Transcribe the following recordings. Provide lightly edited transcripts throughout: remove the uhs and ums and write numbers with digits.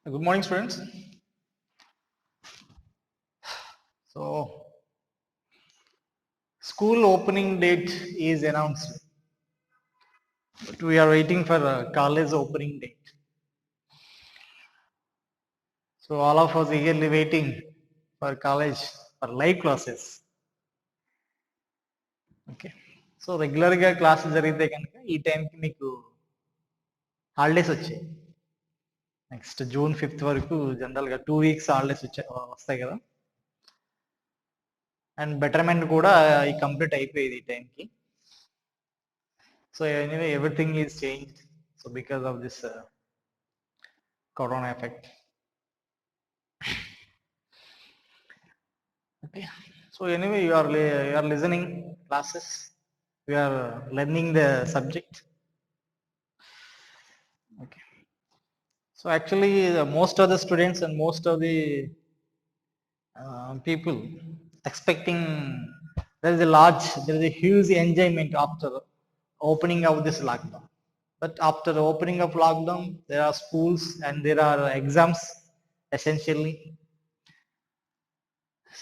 Good morning, students. So, school opening date is announced, but we are waiting for college opening date. So, all of us eagerly waiting for college for live classes. Okay. So రెగ్యులర్గా classes జరిగితే కనుక ఈ టైంకి మీకు holidays వచ్చాయి. Next June 5th వరకు జనరల్గా 2 weeks holidays వస్తాయి కదా. అండ్ బెటర్మెంట్ కూడా ఈ కంప్లీట్ అయిపోయేది ఈ టైంకి. So anyway, everything is changed. So because of this corona effect. Okay. So anyway, you are listening classes. We are learning the subject. Okay. So actually, most of the students and most of the people expecting there is a huge enjoyment after opening of this lockdown. But after the opening of lockdown, there are schools and there are exams essentially.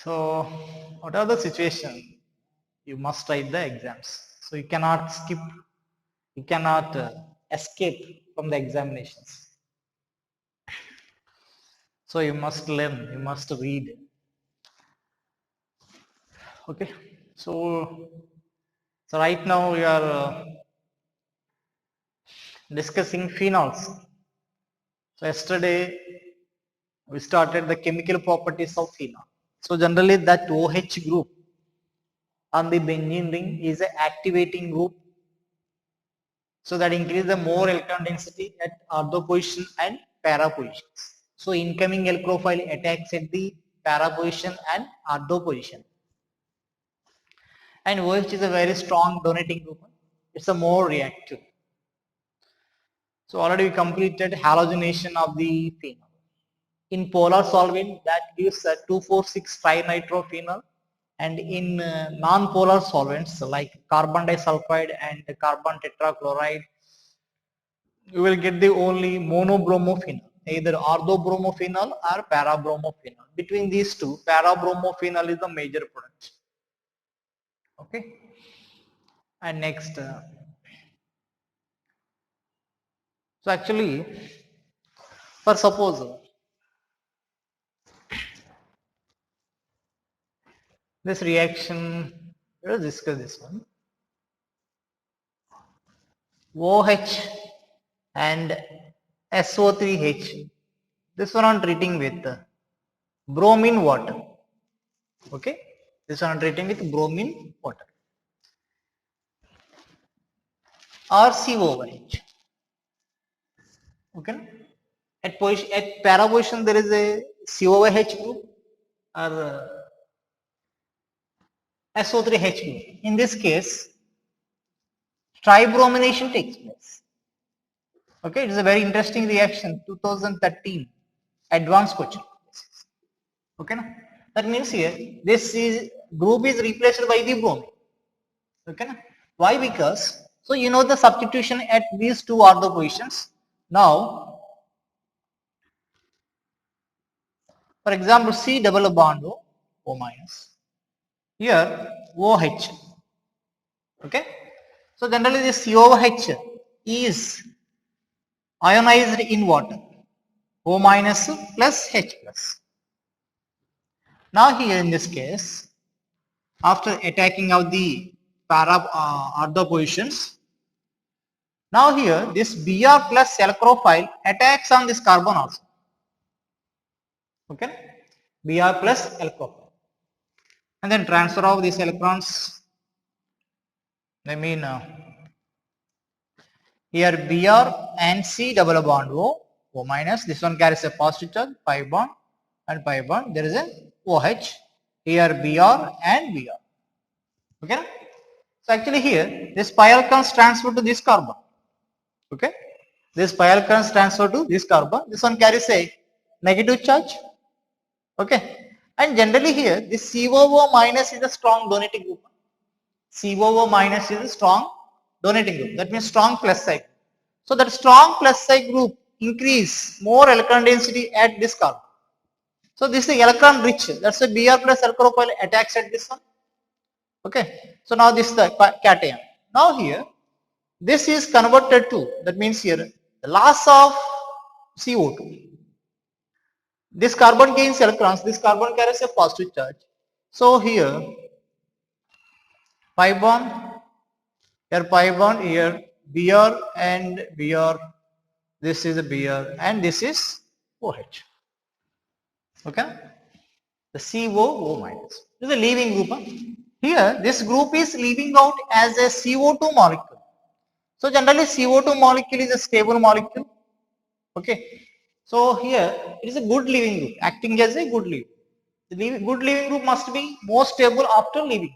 So what are the situation? You must write the exams. So you cannot skip, you cannot escape from the examinations. So you must learn, you must read. Okay. So right now we are discussing phenols. So yesterday we started the chemical properties of phenol. So generally that OH group on the benzene ring is an activating group. So that increase the more electron density at ortho position and para positions. So incoming alkophile attacks at the para position and ortho position. And OH is a very strong donating group. It's a more reactive. So already we completed halogenation of the phenol. In polar solvent that gives a 2,4,6,5-nitrophenol, and in non-polar solvents like carbon disulfide and carbon tetrachloride, you will get the only monobromophenol, either orthobromophenol or parabromophenol. Between these two, parabromophenol is the major product. Okay. And next, so actually, for suppose this reaction, let us discuss this one. OH and SO3H. This one I'm treating with bromine water. Okay. This one I'm treating with bromine water. RCOH. Okay. At para position there is a COH group or SO3H group. In this case, tribromination takes place. Okay, it is a very interesting reaction. 2013 advanced question. Okay, na? That means here this group is replaced by the bromine. Okay, na? Why? Because so you know the substitution at these two are the positions. Now, for example, C double bond O minus. Here OH. Okay, so generally this COH is ionized in water. O minus plus H plus. Now here in this case, after attacking of the ortho positions, now here this Br plus alkophile attacks on this carbon also. Okay, Br plus alkophile, and then transfer of these electrons. I mean here Br and C double bond O minus. This one carries a positive charge, pi bond and pi bond. There is a OH. Here Br and Br. Okay. So actually here this pi electrons transfer to this carbon. Okay. This pi electrons transfer to this carbon. This one carries a negative charge. Okay. And generally here this COO minus is a strong donating group. COO minus is a strong donating group. That means strong plus side. So that strong plus side group increase more electron density at this carbon. So this is electron rich. That's why Br plus alkyl attacks at this one. Okay. So now this is the cation. Now here, this is converted to, that means here, the loss of CO2. This carbon gains electrons. This carbon carries a positive charge. So here, pi bond, here Br and Br. This is a Br and this is OH. Okay. The COO minus. This is a leaving group. Huh? Here, this group is leaving out as a CO2 molecule. So generally CO2 molecule is a stable molecule. Okay. So here it is a good leaving group, acting as a good leaving. The good leaving group must be more stable after leaving.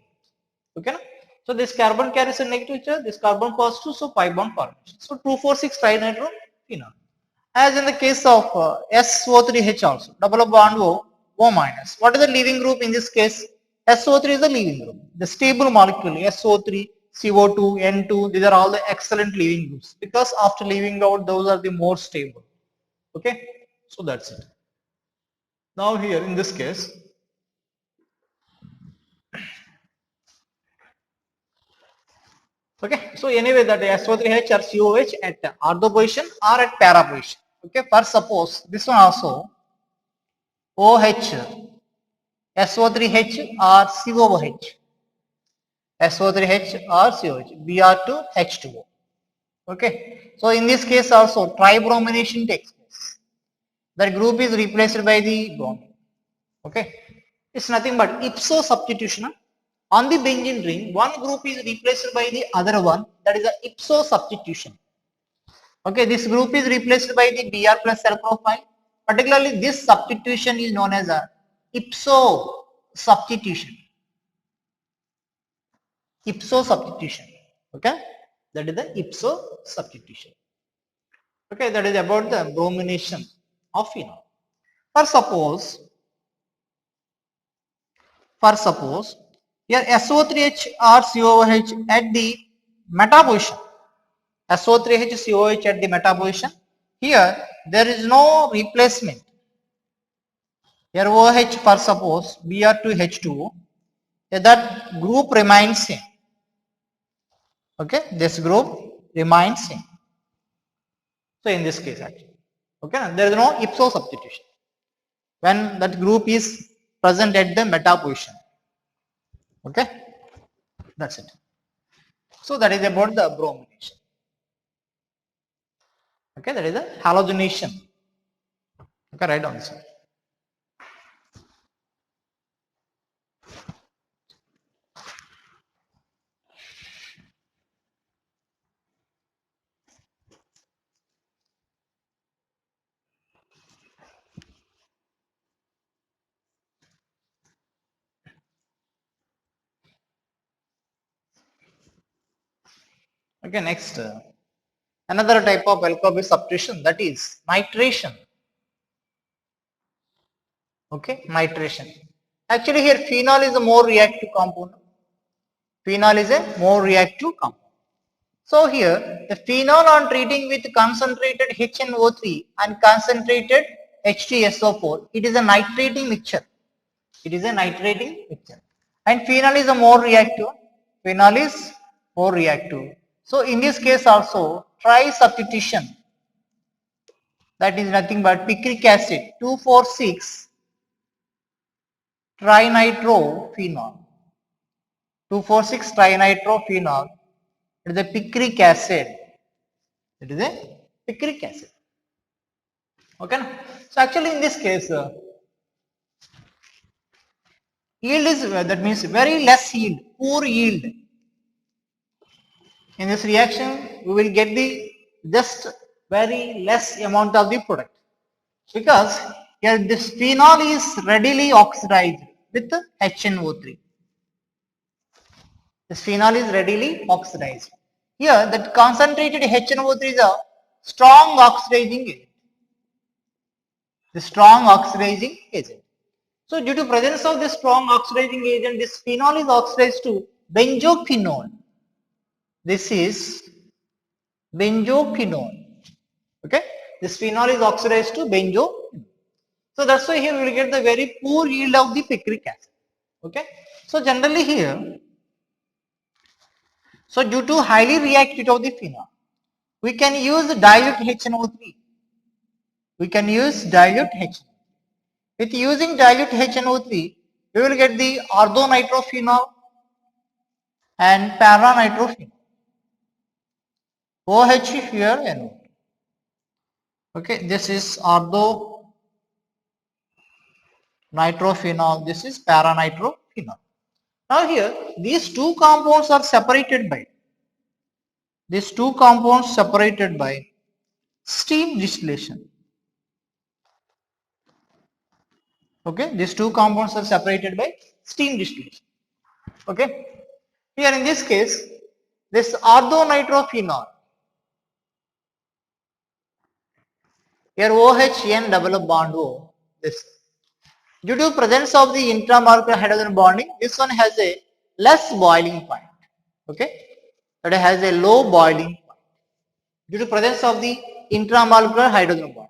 Okay. So this carbon carries a negative charge, this carbon positive, so pi bond formation. So 2,4,6 trinitrophenol. As in the case of SO3H also, double bond O minus. What is the leaving group in this case? SO3 is the leaving group. The stable molecule SO3, CO2, N2, these are all the excellent leaving groups because after leaving out those are the more stable. Okay, so that's it. Now here in this case, okay, so anyway that SO3H or COH at ortho position or at para position. Okay, for suppose this one also OH, SO3H or COH, SO3H or COH, Br2 H2O. Okay, so in this case also tribromination takes place. That group is replaced by the bromine. Okay, it's nothing but ipso substitution. On the benzene ring, one group is replaced by the other one. That is a ipso substitution. Okay, this group is replaced by the Br plus cell profile. Particularly, this substitution is known as a ipso substitution. Ipso substitution. Okay, that is the ipso substitution. Okay, that is about the bromination of phenol. For suppose here SO3H or COH at the meta position, SO3H COH at the meta position, here there is no replacement. Here OH for suppose Br2H2O, that group remains same. Okay, this group remains same. So in this case actually, okay, there is no ipso substitution when that group is present at the meta position. Okay, that's it. So that is about the bromination. Okay, that is the halogenation. Okay, write down this one. Okay, next another type of alcohol substitution, that is nitration. Okay, nitration. Actually here phenol is a more reactive compound. Phenol is a more reactive compound. So here the phenol on treating with concentrated HNO3 and concentrated H2SO4, it is a nitrating mixture. It is a nitrating mixture. And phenol is a more reactive. Phenol is more reactive. So in this case also tri-substitution, that is nothing but picric acid 2,4,6 trinitrophenol. 2,4,6 trinitrophenol. It is a picric acid. It is a picric acid. Okay. So actually in this case yield is, that means very less yield, poor yield. In this reaction we will get the just very less amount of the product because here this phenol is readily oxidized with HNO3. This phenol is readily oxidized. Here that concentrated HNO3 is a strong oxidizing agent. The strong oxidizing agent. So due to presence of this strong oxidizing agent, this phenol is oxidized to benzophenol. This is benzophenol. Okay. This phenol is oxidized to benzo. So that's why here we will get the very poor yield of the picric acid. Okay. So generally here, so due to highly reactivity of the phenol, we can use dilute HNO3. We can use dilute HNO3. With using dilute HNO3, we will get the orthonitrophenol and paranitrophenol. OH here NO. Okay, this is orthonitrophenol, this is paranitrophenol. Now here, these two compounds are separated by steam distillation. Okay, these two compounds are separated by steam distillation. Okay, here in this case, this orthonitrophenol, here OHN double bond O, this. Due to presence of the intramolecular hydrogen bonding, this one has a less boiling point. Okay, that has a low boiling point due to presence of the intramolecular hydrogen bond.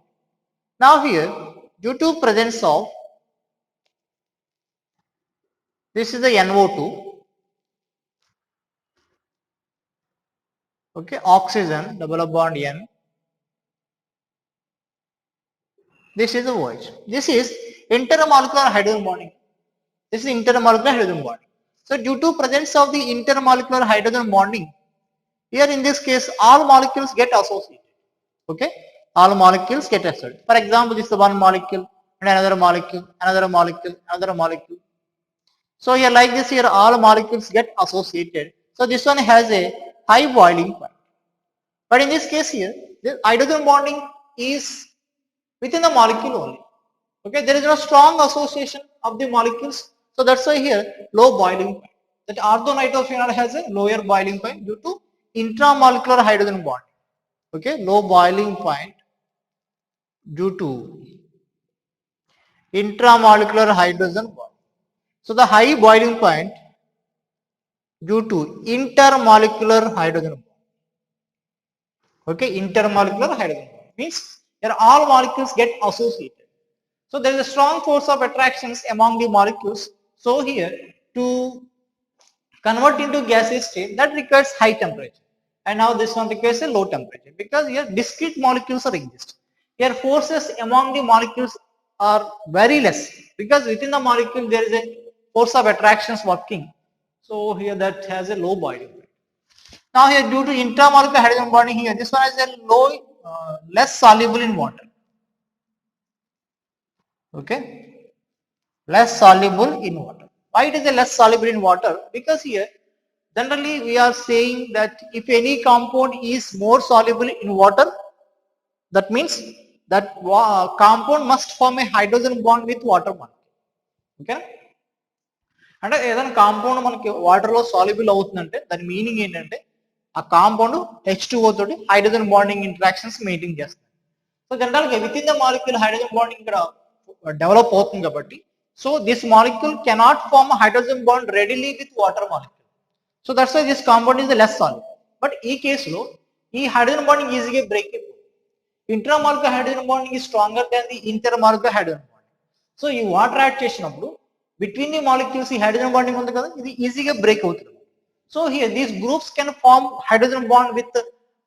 Now here, due to presence of, this is the NO2, okay, oxygen, double bond N, this is the OH. This is intermolecular hydrogen bonding. This is intermolecular hydrogen bonding. So due to presence of the intermolecular hydrogen bonding, here in this case, all molecules get associated. Okay, all molecules get associated. For example, this is one molecule and another molecule, another molecule, another molecule. So here like this, here all molecules get associated. So this one has a high boiling point. But in this case here, the hydrogen bonding is within the molecule only. Okay, there is no strong association of the molecules. So that's why here low boiling point. That orthonitrophenol has a lower boiling point due to intramolecular hydrogen bond. Okay, low boiling point due to intramolecular hydrogen bond. So the high boiling point due to intermolecular hydrogen bond. Okay, intermolecular hydrogen bond means here all molecules get associated. So there is a strong force of attractions among the molecules. So here to convert into gaseous state, that requires high temperature. And now this one requires a low temperature because here discrete molecules are exist. Here forces among the molecules are very less because within the molecule there is a force of attractions working. So here that has a low boiling point. Now here due to intermolecular hydrogen bonding here, this one is a low, less soluble in water. Okay, less soluble in water. Why it is a less soluble in water? Because here generally we are saying that if any compound is more soluble in water, that means that compound must form a hydrogen bond with water molecule. Okay, అంటే ఏదైనా compound మనకి water లో soluble అవుతుందంటే దాని meaning ఏంటంటే ఆ compound H2O తోటి hydrogen bonding interactions maintain చేస్తుంది. సో జనరల్ గా with in the molecule hydrogen bonding ఇక్కడ డెవలప్ అవుతుంది కాబట్టి so this molecule cannot form hydrogen bond readily with water molecule. So that's why this compound is less soluble. But ఈ కేసులో ఈ hydrogen bonding ఈజీగా break అయిపోతుంది. Intramolecular hydrogen bonding is stronger than the intermolecular hydrogen bonding. So ఈ water add చేసినప్పుడు between the molecules ఈ hydrogen bonding ఉంది కదా ఇది ఈజీగా బ్రేక్ అవుతుంది. So here these groups can form hydrogen bond with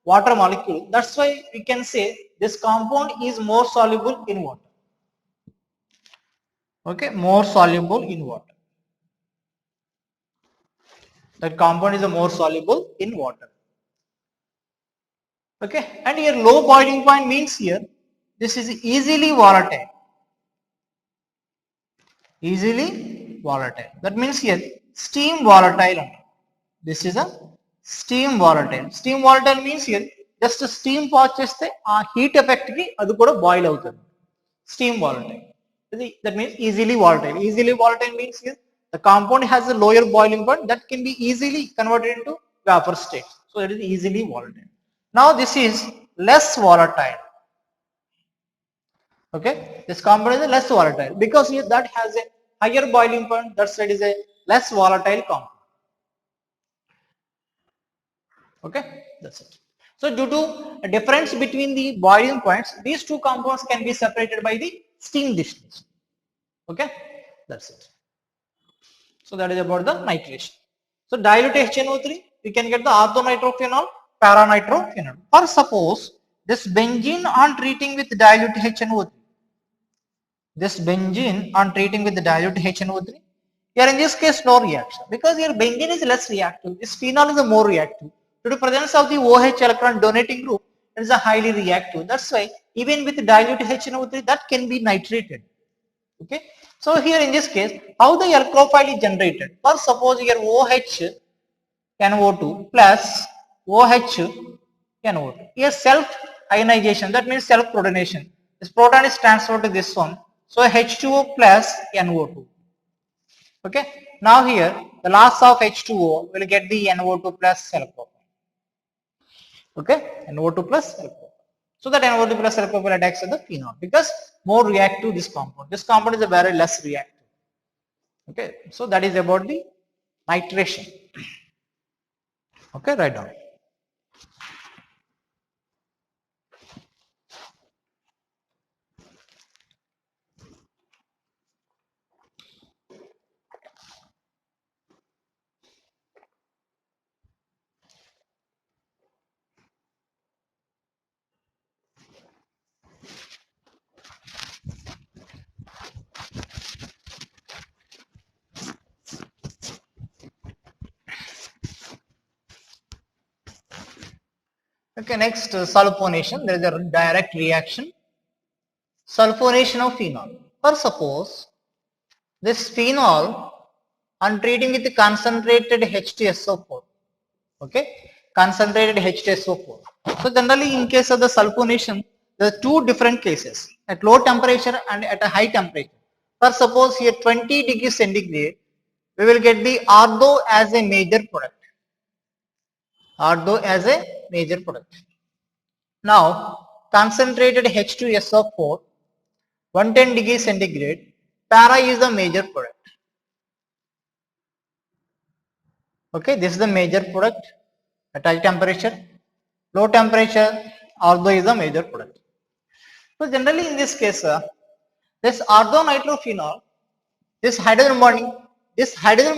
water molecule. That's why we can say this compound is more soluble in water. Okay, more soluble in water. That compound is more soluble in water. Okay, and here low boiling point means here this is easily volatile. Easily volatile. That means here steam volatile. This is a steam volatile. Steam volatile means here just steam pass cheste aa heat effect ki adu kuda boil avutundi. Steam volatile. That means easily volatile. Easily volatile means here the compound has a lower boiling point that can be easily converted into vapor state. So it is easily volatile. Now this is less volatile. Okay, this compound is less volatile because here that has a higher boiling point. That side is a less volatile compound. Okay, that's it. So due to a difference between the boiling points, these two compounds can be separated by the steam distillation. Okay, that's it. So that is about the nitration. So dilute HNO3, we can get the orthonitrophenol, paranitrophenol. Or suppose this benzene on treating with dilute HNO3, this benzene on treating with the dilute HNO3, here in this case no reaction because here benzene is less reactive. This phenol is a more reactive. Due to presence of the OH electron donating group, it is a highly reactive. That's why even with dilute HNO3 that can be nitrated. Okay. So here in this case, how the alkophile is generated? First suppose here OH NO2 plus OH NO2. Here self ionization, that means self protonation. This proton is transferred to this one. So H2O plus NO2. Okay. Now here the loss of H2O will get the NO2 plus alcohol. Okay. NO2 plus alcohol. So that NO2 plus alcohol will attacks the phenol because more reactive this compound. This compound is a very less reactive. Okay. So that is about the nitration. Okay. Write down. Okay, next sulfonation. There is a direct reaction. Sulfonation of phenol. Or suppose this phenol on treating with concentrated H2SO4. Okay, concentrated H2SO4. So generally in case of the sulfonation, there are two different cases at low temperature and at a high temperature. For suppose here 20 degrees centigrade, we will get the ortho as a major product. Ortho as a major product. Now, concentrated H2SO4, 110 degrees centigrade, para is the major product. Okay, this is the major product at high temperature. Low temperature, ortho is the major product. So generally in this case, this orthonitrophenol, this hydrogen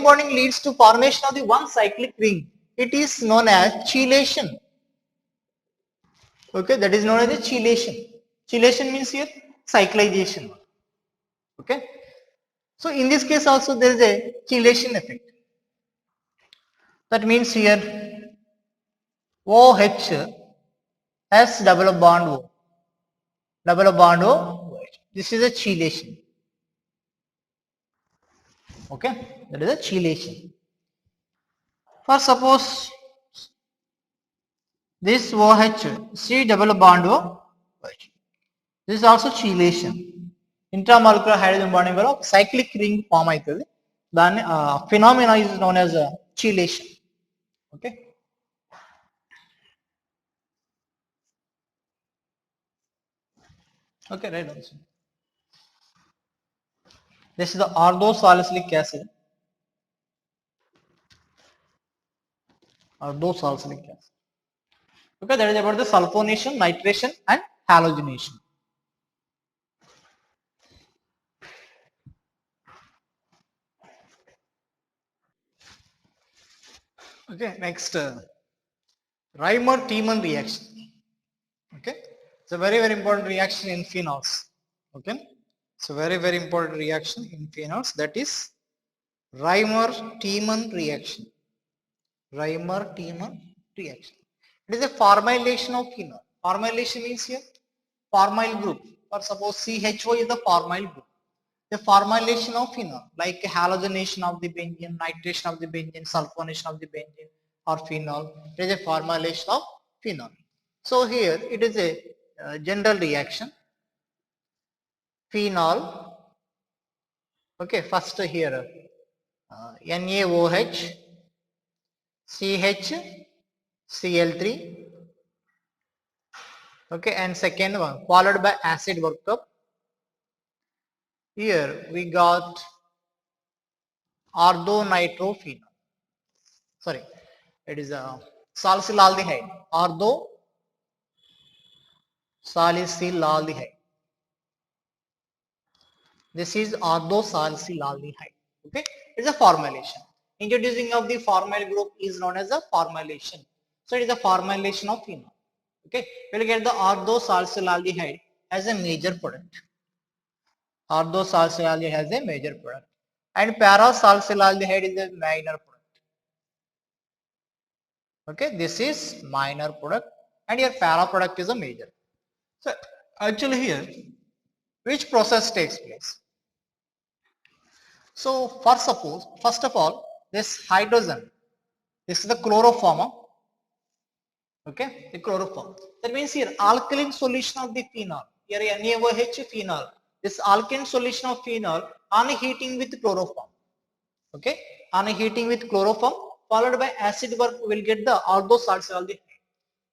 bonding leads to formation of the one cyclic ring. It is known as chelation. Okay, that is known as a chelation. Chelation means here cyclization. Okay. So in this case also there is a chelation effect. That means here OH has double bond O. Double bond O. This is a chelation. Okay. That is a chelation. For suppose this OH C double bond O. This is also chelation. Intramolecular hydrogen bonding వల్ల cyclic ring form అవుతుంది. దాన్ని phenomena is known as chelation. Okay. Okay, right also. This is the ortho-salicylic acid. Ortho-salicylic acid. Okay, that is about the sulfonation, nitration, and halogenation. Okay, next Reimer-Tiemann reaction. Okay, it's a very important reaction in phenols. Okay, it's a very important reaction in phenols. That is Reimer-Tiemann reaction. Reimer-Tiemann reaction. It is a formylation of phenol. Formylation means here formyl group. Or suppose CHO is the formyl group. The formylation of phenol, like halogenation of the benzene, nitration of the benzene, sulfonation of the benzene or phenol, it is a formylation of phenol. So here it is a general reaction. Phenol. Okay, first here NaOH, CHCl3. Okay, and second one followed by acid workup. Here we got orthonitrophenol. Sorry, it is a salicylaldehyde. Ortho salicylaldehyde. This is orthosalicylaldehyde. Okay, it's a formylation. Introducing of the formyl group is known as a formylation. So it is a formylation of phenol. Okay, we'll get the orthosalicylaldehyde as a major product. Orthosalicylaldehyde has a major product, and parasalicylaldehyde is a minor product. Okay, this is minor product, and your para product is a major. So actually here, which process takes place? So first of all, this hydrogen, this is the chloroform. Okay, the chloroform. That means here alkaline solution of the phenol, here NaOH phenol. This alkaline solution of phenol on heating with chloroform. Okay, on heating with chloroform followed by acid work, we will get the orthosalicylaldehyde.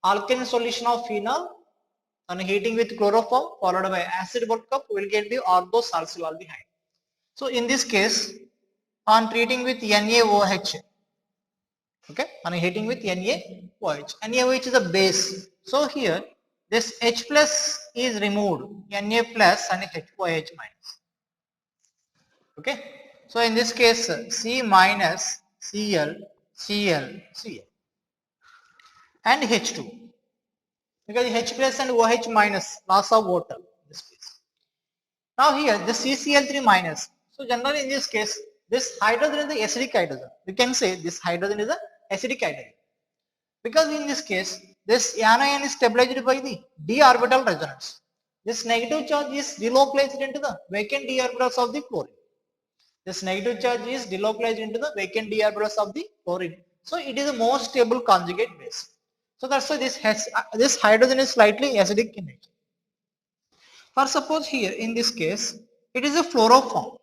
Alkaline solution of phenol on heating with chloroform followed by acid workup, we will get the orthosalicylaldehyde. So in this case, on treating with NaOH, okay, on heating with NaOH. NaOH is a base. So here this H plus is removed, Na plus and HOH minus. Okay, so in this case C minus Cl, Cl, Cl and H2, because H plus and OH minus, loss of water in this case. Now here the CCl3 minus. So generally in this case, this hydrogen is the acidic hydrogen. We can say this hydrogen is a acidic hydrogen, because in this case this anion is stabilized by the d orbital resonance. This negative charge is delocalized into the vacant d orbitals of the chlorine. This negative charge is delocalized into the vacant d orbitals of the chlorine. So it is a more stable conjugate base. So that's why this hydrogen is slightly acidic in nature. For suppose here in this case it is a fluoroform.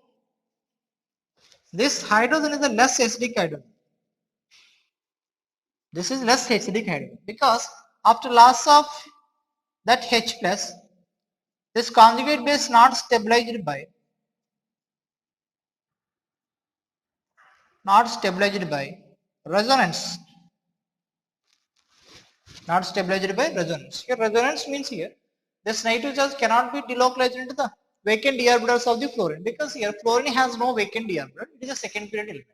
This hydrogen is a less acidic hydrogen. This is less acidic hydrogen, because after loss of that H plus, this conjugate base not stabilized by resonance. Not stabilized by resonance. Here resonance means here this negative charge cannot be delocalized into the vacant d orbitals of the fluorine, because here fluorine has no vacant d orbital. It is a second period element.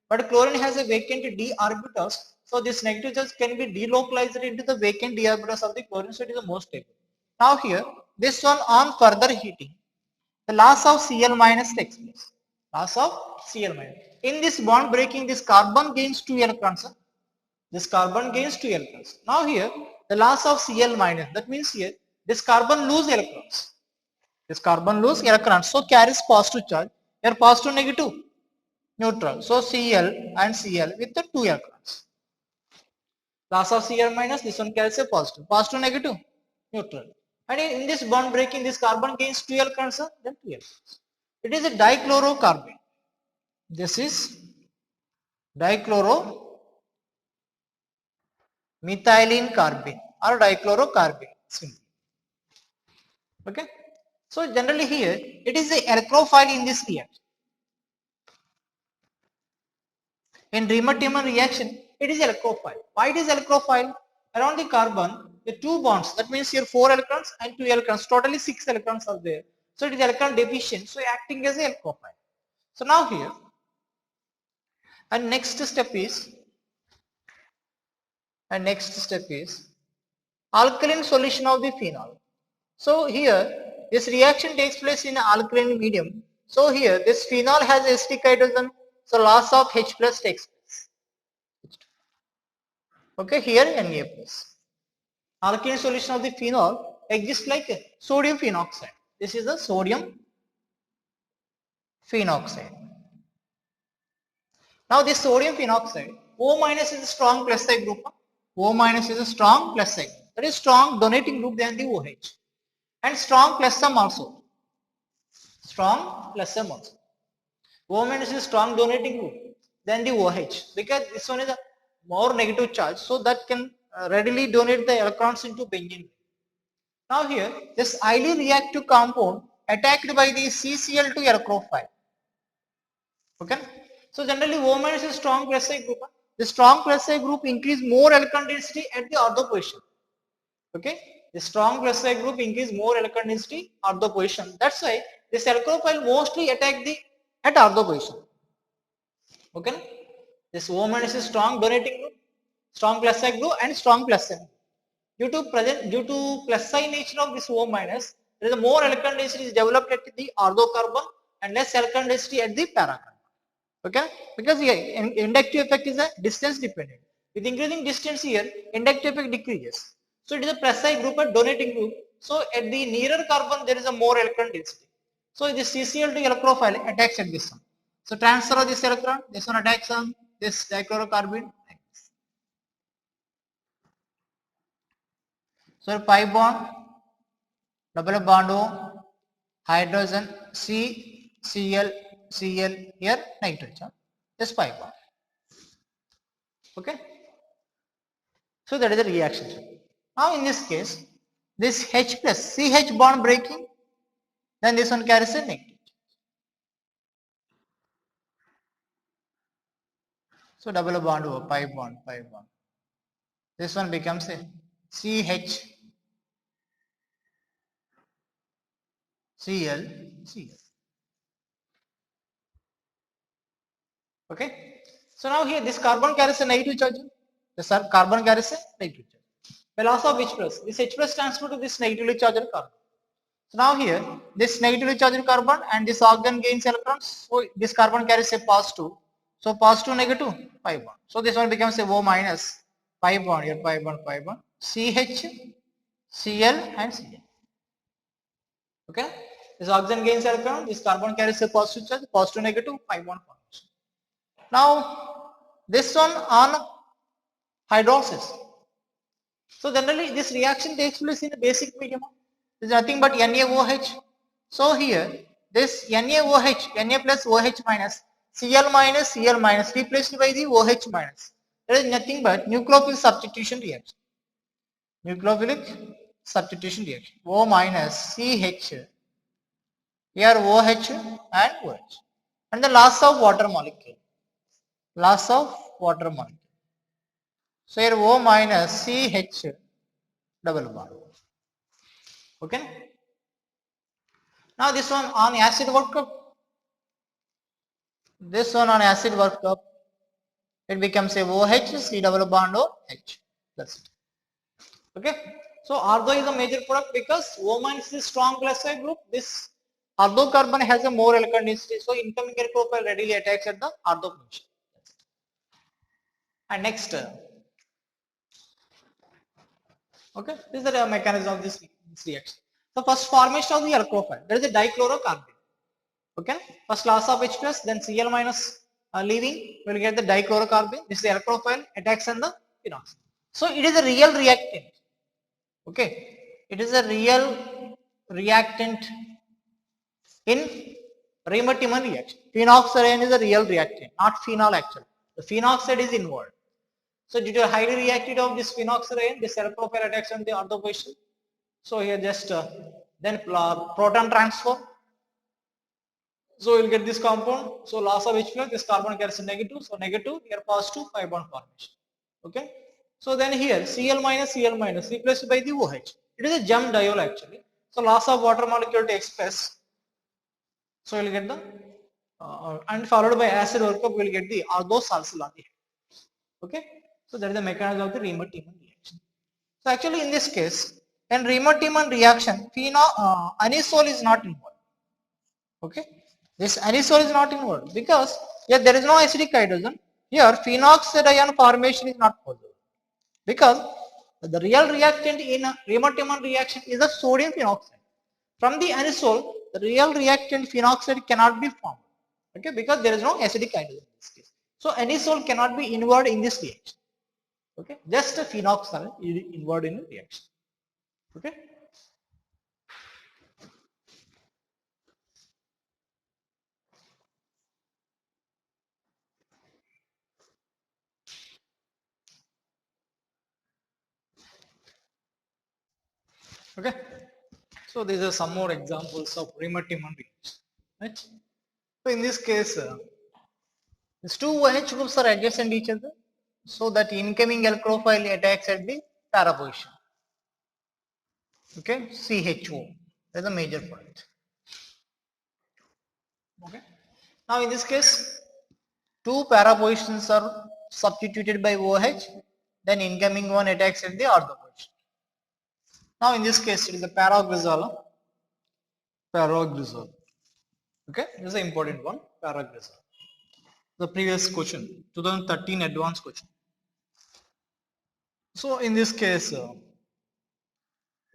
But chlorine has a vacant d orbitals, so this negative charge can be delocalized into the vacant d orbitals of the chlorine, so it is the most stable. Now here, this one on further heating, the loss of Cl minus takes place. Loss of Cl minus. In this bond breaking, this carbon gains 2 electrons. This carbon gains 2 electrons. Now here, the loss of Cl minus, that means here, this carbon lose electrons. This carbon lose electrons, so carries positive charge. Here positive, negative, neutral. So Cl and Cl with the 2 electrons. Loss of Cl minus, this one carries a positive. Positive, negative, neutral. And in this bond breaking, this carbon gains 2 electrons, then 2 electrons. It is a dichlorocarbon. This is dichloromethylene carbene or dichlorocarbene. Okay. So generally here, it is the electrophile in this reaction. In Riemann-Tiemann reaction, it is electrophile. Why it is electrophile? Around the carbon, the 2 bonds, that means here 4 electrons and 2 electrons, totally 6 electrons are there. So it is electron deficient, so acting as an electrophile. So now here, and next step is alkaline solution of the phenol. So here, this reaction takes place in an alkaline medium. So here, this phenol has acidic hydrogen, so loss of H plus takes place. Okay, here Na plus. Alkaline solution of the phenol exists like sodium phenoxide. This is the sodium phenoxide. Now this sodium phenoxide, O minus is a strong plus side group. O minus is a strong plus side. That is strong donating group than the OH. And strong plus sum also. Strong plus sum also. O minus is a strong donating group than the OH, because this one is a more negative charge, so that can readily donate the electrons into benzene. Now here, this highly reactive compound attacked by the CCl2 electrophile. Okay. So generally O minus is a strong plus side group. The strong plus side group increase more electron density at the ortho position. Okay. The strong plus side group increase more electron density at the position. That's why this alkyl mostly attack the at ortho position. Okay, this O minus is strong donating group, strong plus side group, and strong plus side. Due to plus side nature of this O minus, there is a more electron density is developed at the ortho carbon and less electron density at the para carbon. Okay, because here inductive effect is a distance dependent. With increasing distance here, inductive effect decreases. So it is a plus side group, a donating group. So at the nearer carbon there is a more electron density. So this CCl2 electrophile attacks at this one. So transfer of this electron, this one attacks on this dichlorocarbon. So pi bond, double bond O, hydrogen C, Cl, Cl here nitrogen. This pi bond. Okay. So that is the reaction. Now in this case, this H plus CH bond breaking, then this one carries a negative. So double bond O, pi bond, pi bond. This one becomes a CH, Cl, Cl. Okay. So now here this carbon carries a negative charge. The carbon carries a negative charge. The loss of H plus. This H plus transfer to this negatively charged carbon. So now here this negatively charged carbon and this oxygen gains electrons. So this carbon carries a positive. So positive negative pi bond. So this one becomes a O minus pi bond here, pi bond, pi bond. CH, Cl and Cl. Okay. This oxygen gains electron. This carbon carries a positive charge, positive negative pi bond formation. Now this one on hydrolysis. So generally this reaction takes place in the basic medium. This is nothing but NaOH. So here this NaOH, Na plus OH minus, Cl minus, Cl minus replaced by the OH minus. There is nothing but nucleophilic substitution reaction. Nucleophilic substitution reaction. O minus CH. Here OH and OH. And the loss of water molecule. Loss of water molecule. So here O minus CH double bond. Okay. Now this one on acid workup. This one on acid workup. It becomes a OH, C double bond O H. That's it. Okay. So ortho is a major product because O minus is strong plus side group. This ortho carbon has a more electron density. So incoming air profile readily attacks at the ortho position. And next. Okay, this is the mechanism of this reaction. So first formation of the alkophile, there is a dichlorocarbon. Okay, first loss of H plus, then Cl minus leaving, we will get the dichlorocarbon. This is the alkophile attacks on the phenoxide. So it is a real reactant. Okay, it is a real reactant in Riemann-Tiemann reaction. Phenoxide is a real reactant, not phenol actually. The phenoxide is involved. So due to highly reactivity of this phenoxide, this alkophile attacks on the ortho position. So here just then proton transfer. So you will get this compound. So loss of H plus, this carbon carries a negative. So negative, here positive, pi bond formation. Okay. So then here Cl minus replaced by the OH. It is a gem diol actually. So loss of water molecule takes place. So you will get the and followed by acid workup, we will get the orthosalcyl. Okay. So that is the mechanism of the Riemann-Tiemann reaction. So actually in this case, in Riemann-Tiemann reaction, anisole is not involved. Okay. This anisole is not involved because here there is no acidic hydrogen. Here phenoxide ion formation is not possible because the real reactant in a Riemann-Tiemann reaction is a sodium phenoxide. From the anisole, the real reactant phenoxide cannot be formed. Okay, because there is no acidic hydrogen in this case. So anisole cannot be involved in this reaction. Okay, just a phenoxide is involved in the reaction. Okay. Okay. So these are some more examples of Riemann-Tiemann reaction. Right. So in this case, these two OH groups are adjacent each other, so that incoming alkophile attacks at the para position. Okay, CHO. That is a major product. Okay. Now in this case, two para positions are substituted by OH, then incoming one attacks at the ortho position. Now in this case, it is a paraglycerol. Paraglycerol. Okay, this is an important one. Paraglycerol. The previous question, 2013 advanced question. So in this case,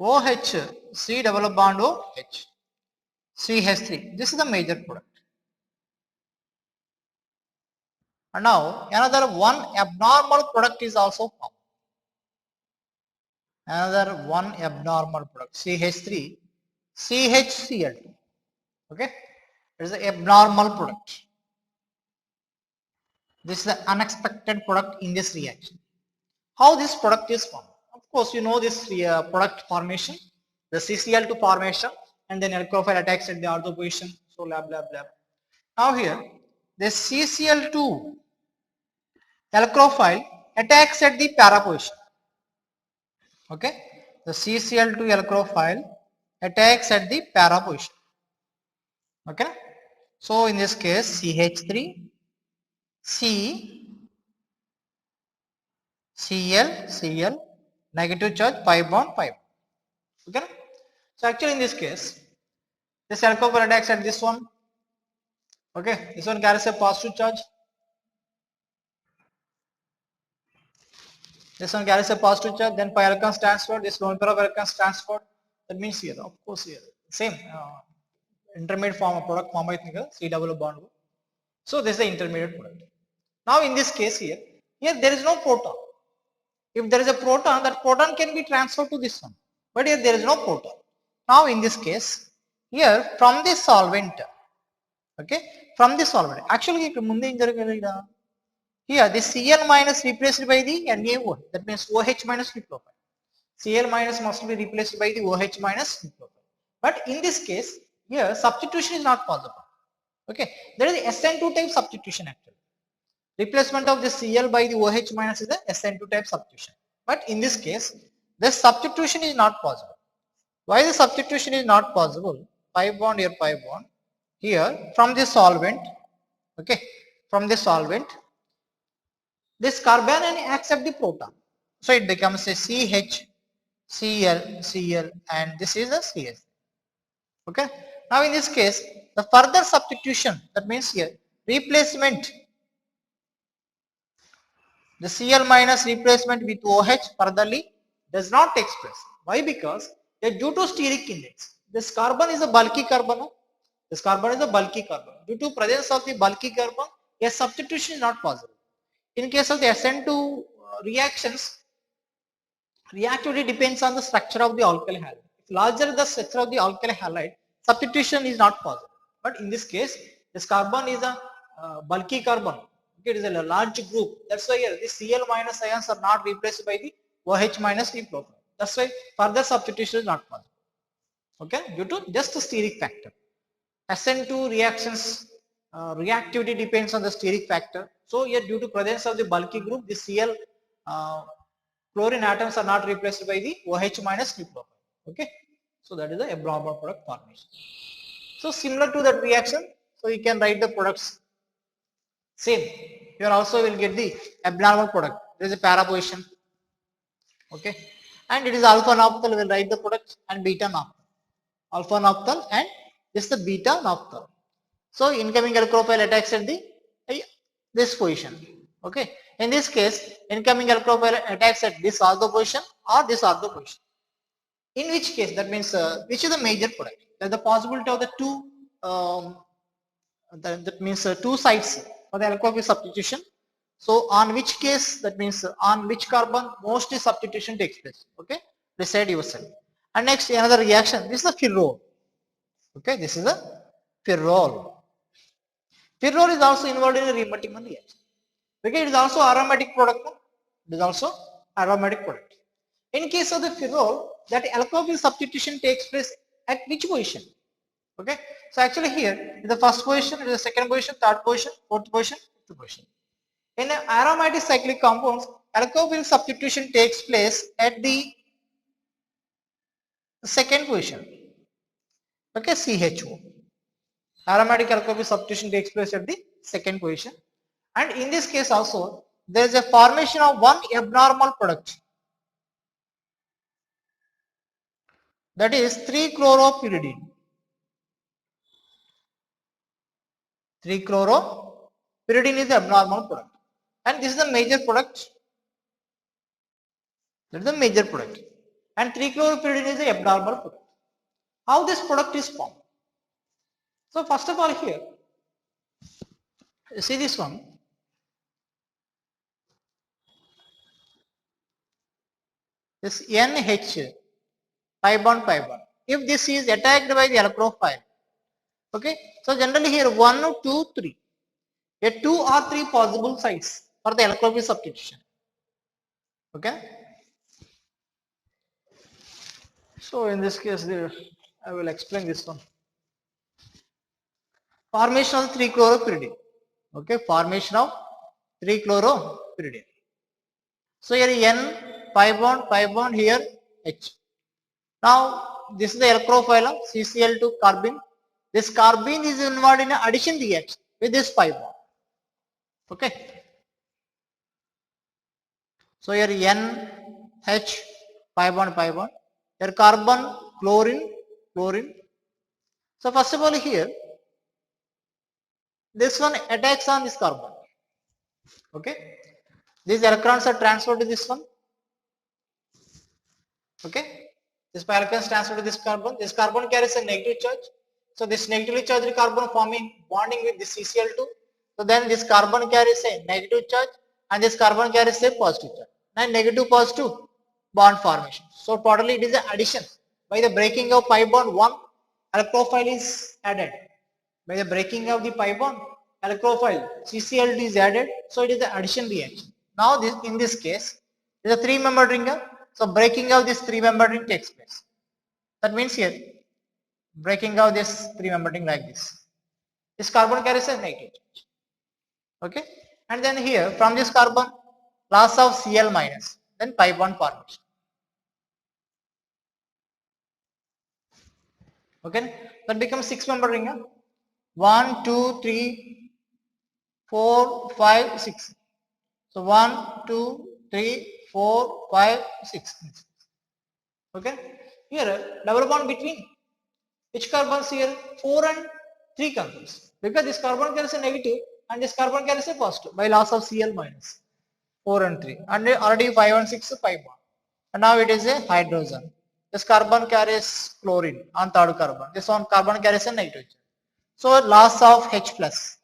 OH, C double bond OH, CH3. This is the major product. And now another one abnormal product is also formed. Another one abnormal product, CH3, CHCl2. Okay, it is an abnormal product. This is the unexpected product in this reaction. How this product is formed? Of course, you know this product formation, the CCl2 formation, and then alkophile attacks at the ortho position. So blah blah blah. Now here, the CCl2 alkophile attacks at the para position. Okay, the CCl2 alkophile attacks at the para position. Okay, so in this case, CH3, C, Cl, Cl, negative charge, pi bond, pi bond. Okay, so actually in this case, this alkophile attacks at this one. Okay, this one carries a positive charge. This one carries a positive charge. Then pi electrons transferred. This lone pair of electrons transferred. That means here, of course, here same intermediate form of product form by C double bond. So this is the intermediate product. Now in this case here there is no proton. If there is a proton, that proton can be transferred to this one. But here there is no proton. Now in this case, here from this solvent, okay, from this solvent, actually here the Cl minus replaced by the NaOH, that means OH minus nucleophile. Cl minus must be replaced by the OH minus nucleophile. But in this case, here substitution is not possible. Okay, there is SN2 type substitution actually. Replacement of the Cl by the OH minus is the SN2 type substitution. But in this case, this substitution is not possible. Why the substitution is not possible? Pi bond here, pi bond here from this solvent. Okay, from this solvent, this carbanion accepts the proton. So it becomes a CH, Cl, Cl, and this is a CS. Okay. Now in this case, the further substitution, that means here replacement, the Cl minus replacement with OH furtherly does not take place. Why? Because due to steric index, this carbon is a bulky carbon. This carbon is a bulky carbon. Due to presence of the bulky carbon, a substitution is not possible. In case of the SN2 reactions, reactivity depends on the structure of the alkyl halide. If larger the structure of the alkyl halide, substitution is not possible. But in this case, this carbon is a bulky carbon. Okay, it is a large group. That's why here the Cl minus ions are not replaced by the OH minus nucleophile. That's why further substitution is not possible. Okay, due to just the steric factor. SN2 reactions reactivity depends on the steric factor. So here due to presence of the bulky group, the Cl chlorine atoms are not replaced by the OH minus nucleophile. Okay, so that is the abnormal product formation. So similar to that reaction, so you can write the products same. Here also will get the abnormal product. There is a para position. Okay, and it is alpha naphthalate. Will write the product and beta naphthalate. Alpha naphthalate and this is the beta naphthalate. So incoming alkophile attacks at the this position. Okay, in this case, incoming alkophile attacks at this ortho position or this ortho position. In which case, that means which is the major product? There is the possibility of the two. That means two sites for the alkoxy substitution. So on which case, that means on which carbon mostly substitution takes place. Okay, decide yourself. And next another reaction. This is the ferrol. Okay, this is a ferrol. Ferrol is also involved in a Riemann reaction. Okay, it is also aromatic product. It is also aromatic product. In case of the ferrol, that alkoxy substitution takes place at which position? Okay, so actually here in the first position, in the second position, third position, fourth position, fifth position. In aromatic cyclic compounds, alkoxy substitution takes place at the second position. Okay, CHO. Aromatic alcohol substitution takes place at the second position. And in this case also, there is a formation of one abnormal product. That is 3-chloropyridine. 3-chloropyridine is the abnormal product. And this is the major product. That is the major product. And 3-chloropyridine is the abnormal product. How this product is formed? So first of all here, you see this one. This NH, pi bond. If this is attacked by the electrophile, okay, so generally here 1, 2, 3. A 2 or 3 possible sites for the electrophile substitution. Okay. So in this case, I will explain this one. Formation of 3-chloropyridine. Okay, formation of 3-chloropyridine. So here N, pi bond, here H. Now this is the electrophile CCl2 carbene. This carbene is involved in addition reaction with this pi bond. Okay. So here N, H, pi bond. Here carbon, chlorine. So first of all here, this one attacks on this carbon. Okay. These electrons are transferred to this one. Okay. This pi electrons transferred to this carbon. This carbon carries a negative charge. So this negatively charged carbon forming bonding with this CCl2. So then this carbon carries a negative charge and this carbon carries a positive charge. And negative positive bond formation. So totally it is an addition. By the breaking of pi bond 1, electrophile is added. By the breaking of the pi bond, electrophile CCl2 is added. So it is the addition reaction. Now this in this case, it is a 3-membered ring. So breaking of this 3-membered ring takes place. That means here, breaking of this 3-membered ring like this. This carbon carries a negative charge. Okay. And then here from this carbon, loss of Cl minus, then pi bond formation. Okay. That becomes 6-membered ring. 1, 2, 3, 4, 5, 6. So 1, 2, 3, 4, 5, 6. Okay. Here double bond between which carbons here? 4 and 3 carbons. Because this carbon carries a negative and this carbon carries a positive by loss of Cl minus. 4 and 3. And already 5 and 6 pi bond. And now it is a hydrogen. This carbon carries chlorine on third carbon. This one carbon carries a negative charge. So loss of H plus.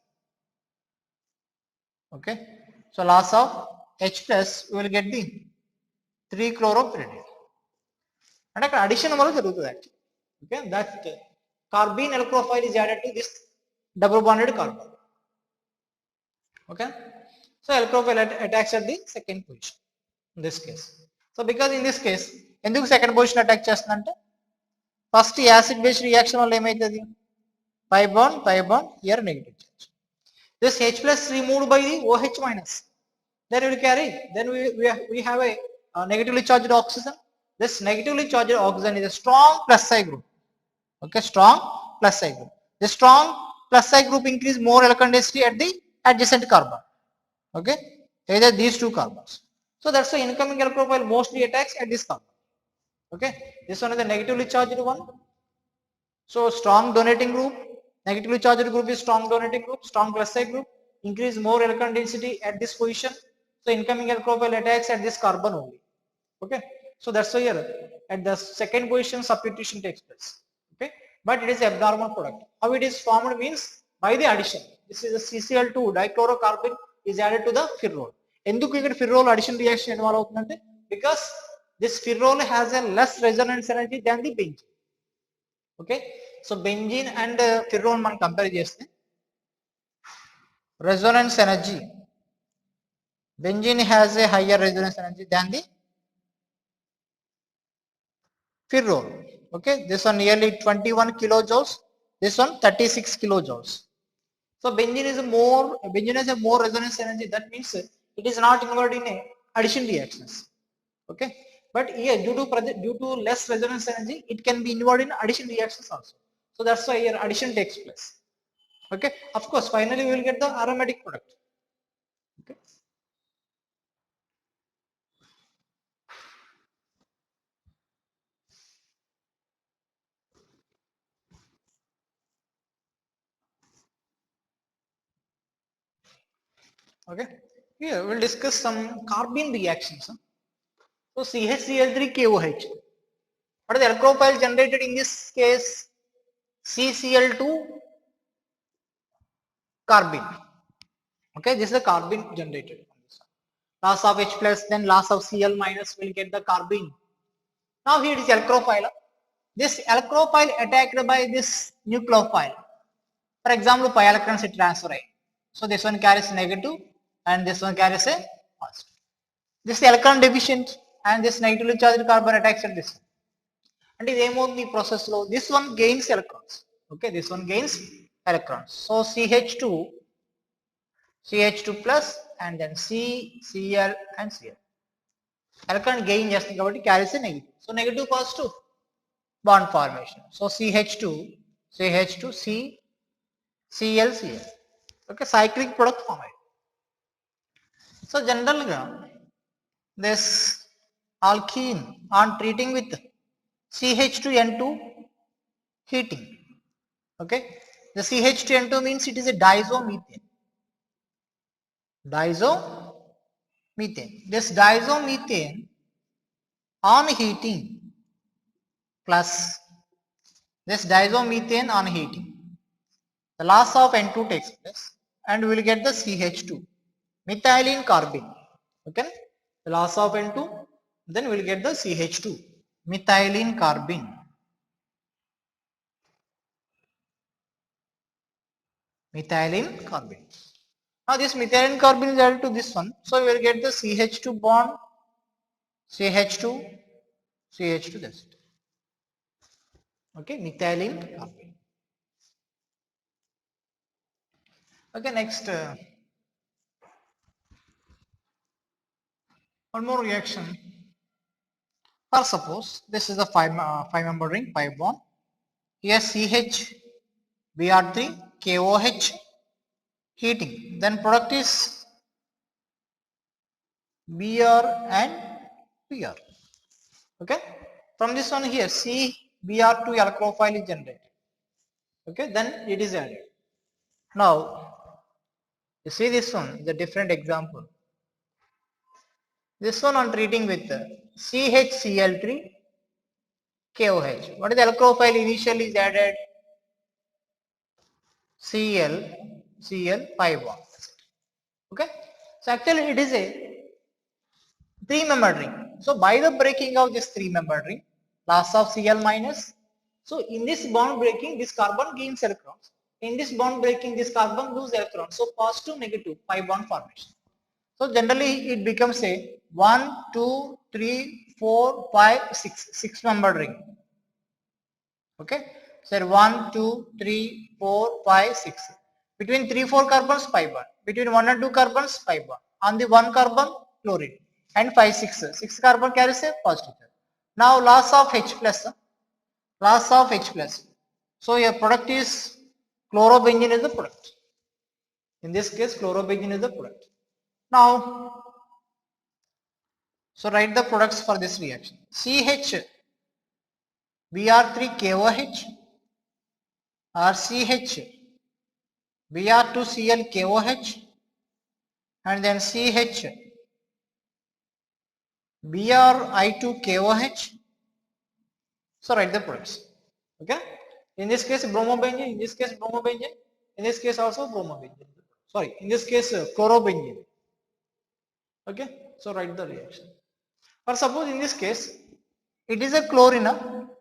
Okay. So loss of H plus, we will get the 3-chloropyridine. And addition that. Okay, that carbene electrophile is added to this double bonded carbon. Okay. So electrophile attacks at the second position in this case. So because in this case, ఎందుకు second position attack చేస్తుందంటే first acid base reaction వల్ల ఏమైతది pi bond here negative charge. This H plus removed by the OH minus. Then we will carry. Then we have a negatively charged oxygen. This negatively charged oxygen is a strong plus psi group. Okay, strong plus psi group. The strong plus psi group increase more electron density at the adjacent carbon. Okay, either these two carbons. So that's why incoming electrophile mostly attacks at this carbon. Okay, this one is the negatively charged one. So strong donating group, negatively charged group is strong donating group, strong plus psi group, increase more electron density at this position. So incoming electrophile attacks at this carbon only. Okay, so that's why here at the second position substitution takes place. Okay, but it is abnormal product. How it is formed means by the addition. This is a CCl2 dichlorocarbon is added to the ferrol. ఎందుకు ఇక్కడ ferrol addition reaction involve అవుతుందంటే because this ferrol has a less resonance energy than the benzene. Okay, so benzene and ferrol మనం compare చేస్తే resonance energy, benzene has a higher resonance energy than the ferrol. Okay, this one nearly 21 kilojoules, this one 36 kilojoules. So benzene has a more resonance energy. That means it is not involved in a addition reactions. Okay, But here, due to less resonance energy, it can be involved in addition reactions also. So that's why here addition takes place. Okay. Of course, finally we will get the aromatic product. Okay. Okay. Here we'll discuss some carbene reactions. So CHCl3KOH. What is the alkyl generated in this case? CCl2 carbene. Okay, this is the carbene generated. Loss of H plus, then loss of Cl minus will get the carbene. Now here it is alkyl. This alkyl attacked by this nucleophile. For example, pi electrons it transfer. So this one carries negative and this one carries a positive. This is electron deficient and this negatively charged carbon attacks at this one. And is aim of the process flow. This one gains electrons. Okay, this one gains electrons. So CH2 plus and then Cl and Cl. Electron gain just కాబట్టి carries a negative. So negative positive bond formation. So CH2 C Cl. Okay, cyclic product formation. So generally this alkene on treating with CH2N2 heating. Okay, the CH2N2 means it is a diazomethane. This diazomethane on heating plus this diazomethane on heating, the loss of N2 takes place and we will get the CH2 methylene carbene. Okay, the loss of N2, then we will get the CH2 methylene carbene. Now this methylene carbene is added to this one, so we will get the CH2 bond, CH2, that's it. Okay, methylene carbene. Okay, next one more reaction. For suppose this is a five member ring, pi bond. Here CH Br3 KOH heating. Then product is Br and Pr. Okay. From this one here CBr2 alkyl is generated. Okay. Then it is added. Now you see this one, the different example. This one on treating with CHCl3 KOH. What is the alkyl initially is added? Cl pi bond. Okay. So actually it is a 3-membered ring. So by the breaking of this 3-membered ring, loss of Cl minus. So in this bond breaking, this carbon gains electrons. In this bond breaking, this carbon loses electrons. So positive, negative, pi bond formation. So generally it becomes a 1, 2, 3, 4, 5, 6-membered ring. Okay. So 1, 2, 3, 4, 5, 6. Between 3, 4 carbons, pi bond. Between 1 and 2 carbons, pi bond. On the 1 carbon, chlorine. And 5, 6. 6 carbon carries a positive charge. Now loss of H plus. So your product is chlorobenzene is the product. In this case, chlorobenzene is the product. Now, so write the products for this reaction. CH Br3 KOH or CH Br2Cl KOH and then CH Bri2 KOH. So write the products. Okay. In this case bromobenzene, in this case bromobenzene, in this case also bromobenzene. Sorry, in this case chlorobenzene. Okay. So write the reaction. Or suppose in this case it is a chlorine,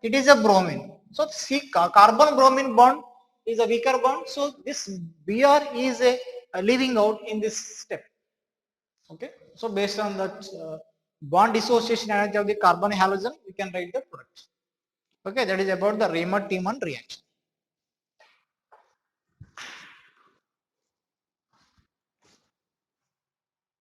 it is a bromine. So carbon bromine bond is a weaker bond. So this Br is a leaving out in this step. Okay. So based on that bond dissociation energy of the carbon halogen, we can write the product. Okay, that is about the Raymer-Tiemann reaction.